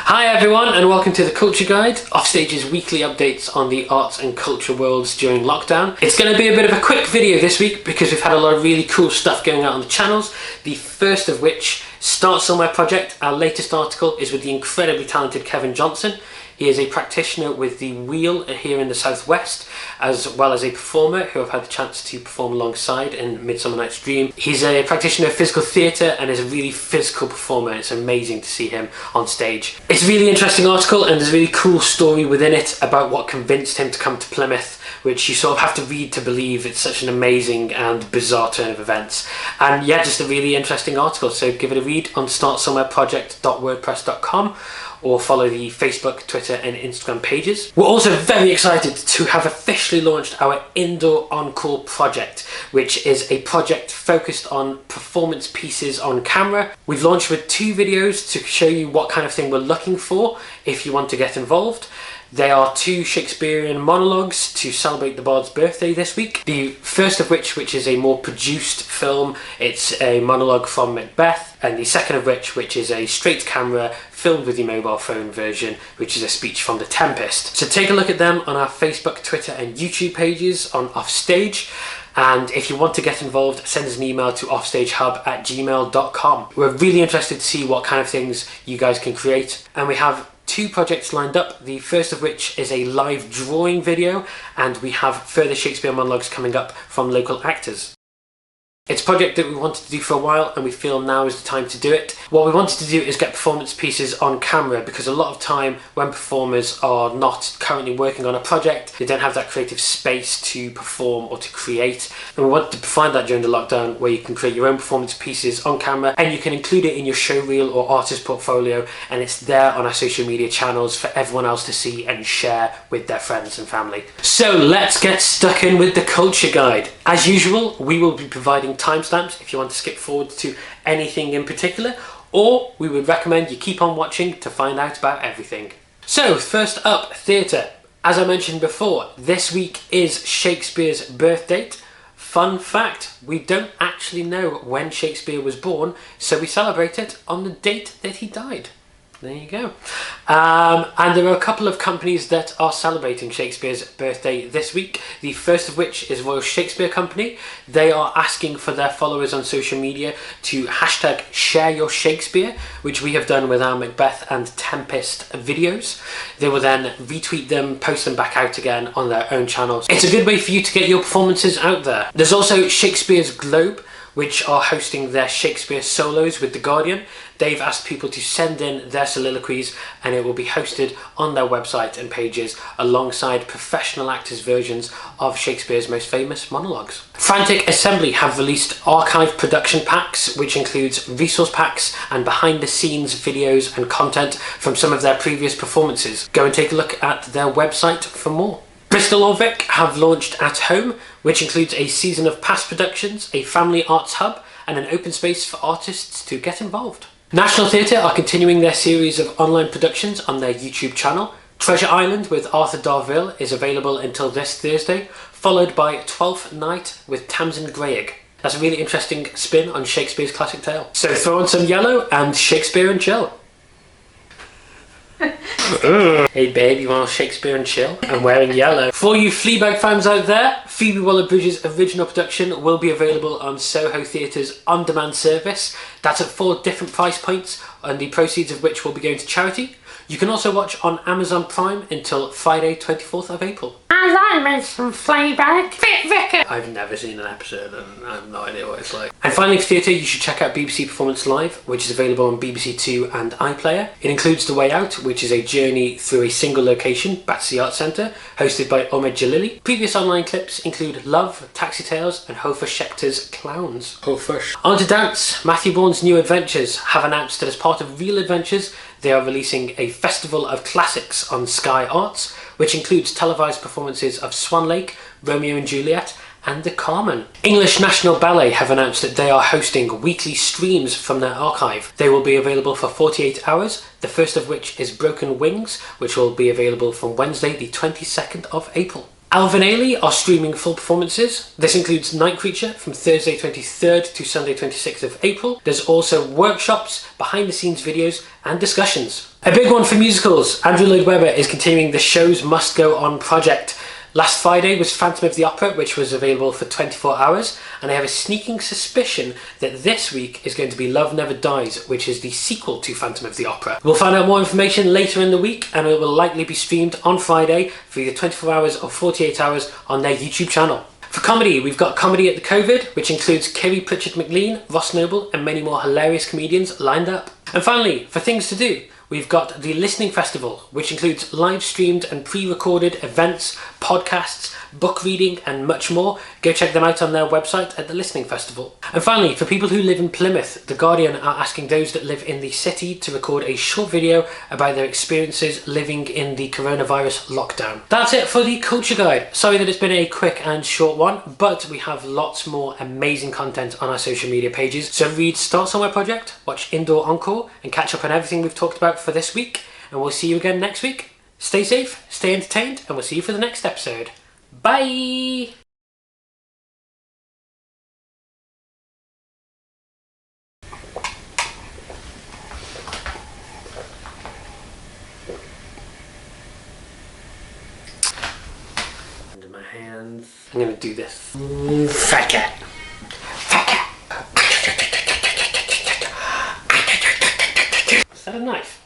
Hi everyone and welcome to the Culture Guide, Offstage's weekly updates on the arts and culture worlds during lockdown. It's going to be a bit of a quick video this week because we've had a lot of really cool stuff going out on the channels. The first of which, Start Somewhere Project. Our latest article is with the incredibly talented Kevin Johnson. He is a practitioner with the Wheel here in the Southwest, as well as a performer who I've had the chance to perform alongside in Midsummer Night's Dream. He's a practitioner of physical theatre and is a really physical performer. It's amazing to see him on stage. It's a really interesting article and there's a really cool story within it about what convinced him to come to Plymouth, which you sort of have to read to believe. It's such an amazing and bizarre turn of events. And yeah, just a really interesting article, so give it a read on startsomewhereproject.wordpress.com or follow the Facebook, Twitter and Instagram pages. We're also very excited to have officially launched our Indoor Encore project, which is a project focused on performance pieces on camera. We've launched with 2 videos to show you what kind of thing we're looking for if you want to get involved. They are 2 Shakespearean monologues to celebrate the Bard's birthday this week. The first of which is a more produced film, it's a monologue from Macbeth, and the second of which is a straight camera filmed with your mobile phone version, which is a speech from The Tempest. So take a look at them on our Facebook, Twitter and YouTube pages on Offstage. And if you want to get involved, send us an email to offstagehub@gmail.com. We're really interested to see what kind of things you guys can create, and we have 2 projects lined up, the first of which is a live drawing video, and we have further Shakespeare monologues coming up from local actors. It's a project that we wanted to do for a while and we feel now is the time to do it. What we wanted to do is get performance pieces on camera, because a lot of time when performers are not currently working on a project, they don't have that creative space to perform or to create. And we wanted to provide that during the lockdown, where you can create your own performance pieces on camera and you can include it in your show reel or artist portfolio, and it's there on our social media channels for everyone else to see and share with their friends and family. So let's get stuck in with the Culture Guide. As usual, we will be providing timestamps if you want to skip forward to anything in particular, or we would recommend you keep on watching to find out about everything. So first up, theatre. As I mentioned before, this week is Shakespeare's birth date. Fun fact, we don't actually know when Shakespeare was born, so we celebrate it on the date that he died. There you go. And there are a couple of companies that are celebrating Shakespeare's birthday this week. The first of which is Royal Shakespeare Company. They are asking for their followers on social media to hashtag share your Shakespeare, which we have done with our Macbeth and Tempest videos. They will then retweet them, post them back out again on their own channels. It's a good way for you to get your performances out there. There's also Shakespeare's Globe, which are hosting their Shakespeare solos with The Guardian. They've asked people to send in their soliloquies and it will be hosted on their website and pages alongside professional actors' versions of Shakespeare's most famous monologues. Frantic Assembly have released archive production packs, which includes resource packs and behind the scenes videos and content from some of their previous performances. Go and take a look at their website for more. Bristol or Vic have launched At Home, which includes a season of past productions, a family arts hub and an open space for artists to get involved. National Theatre are continuing their series of online productions on their YouTube channel. Treasure Island with Arthur Darvill is available until this Thursday, followed by Twelfth Night with Tamsin Greig. That's a really interesting spin on Shakespeare's classic tale. So throw on some yellow and Shakespeare and chill. Hey babe, you want Shakespeare and chill? I'm wearing yellow. For all you Fleabag fans out there, Phoebe Waller-Bridge's original production will be available on Soho Theatre's on-demand service. That's at 4 different price points, and the proceeds of which will be going to charity. You can also watch on Amazon Prime until Friday 24th of April. And I made some Fleabag. Fit Vicar! I've never seen an episode and I have no idea what it's like. And finally for theatre, you should check out BBC Performance Live, which is available on BBC Two and iPlayer. It includes The Way Out, which is a journey through a single location, Battersea Arts Centre, hosted by Omid Jalili. Previous online clips include Love, Taxi Tales and Hofer Schechter's Clowns. Hofer. On to dance. Matthew Bourne's New Adventures have announced that as part of Real Adventures, they are releasing a festival of classics on Sky Arts, which includes televised performances of Swan Lake, Romeo and Juliet, and The Carmen. English National Ballet have announced that they are hosting weekly streams from their archive. They will be available for 48 hours, the first of which is Broken Wings, which will be available from Wednesday the 22nd of April. Alvin Ailey are streaming full performances. This includes Night Creature from Thursday 23rd to Sunday 26th of April. There's also workshops, behind the scenes videos and discussions. A big one for musicals. Andrew Lloyd Webber is continuing the Shows Must Go On project. Last Friday was Phantom of the Opera, which was available for 24 hours, and I have a sneaking suspicion that this week is going to be Love Never Dies, which is the sequel to Phantom of the Opera. We'll find out more information later in the week, and it will likely be streamed on Friday for either 24 hours or 48 hours on their YouTube channel. For comedy, we've got Comedy at the COVID, which includes Kerry Pritchard McLean, Ross Noble, and many more hilarious comedians lined up. And finally, for things to do, we've got the Listening Festival, which includes live streamed and pre-recorded events, podcasts, book reading and much more. Go check them out on their website at the Listening Festival. And finally, for people who live in Plymouth, The Guardian are asking those that live in the city to record a short video about their experiences living in the coronavirus lockdown. That's it for the Culture Guide. Sorry that it's been a quick and short one, but we have lots more amazing content on our social media pages. So read Start Somewhere Project, watch Indoor Encore, and catch up on everything we've talked about for this week. And we'll see you again next week. Stay safe, stay entertained, and we'll see you for the next episode. Bye! Under my hands. I'm gonna do this. Fat cat. Fat cat. Is that a knife?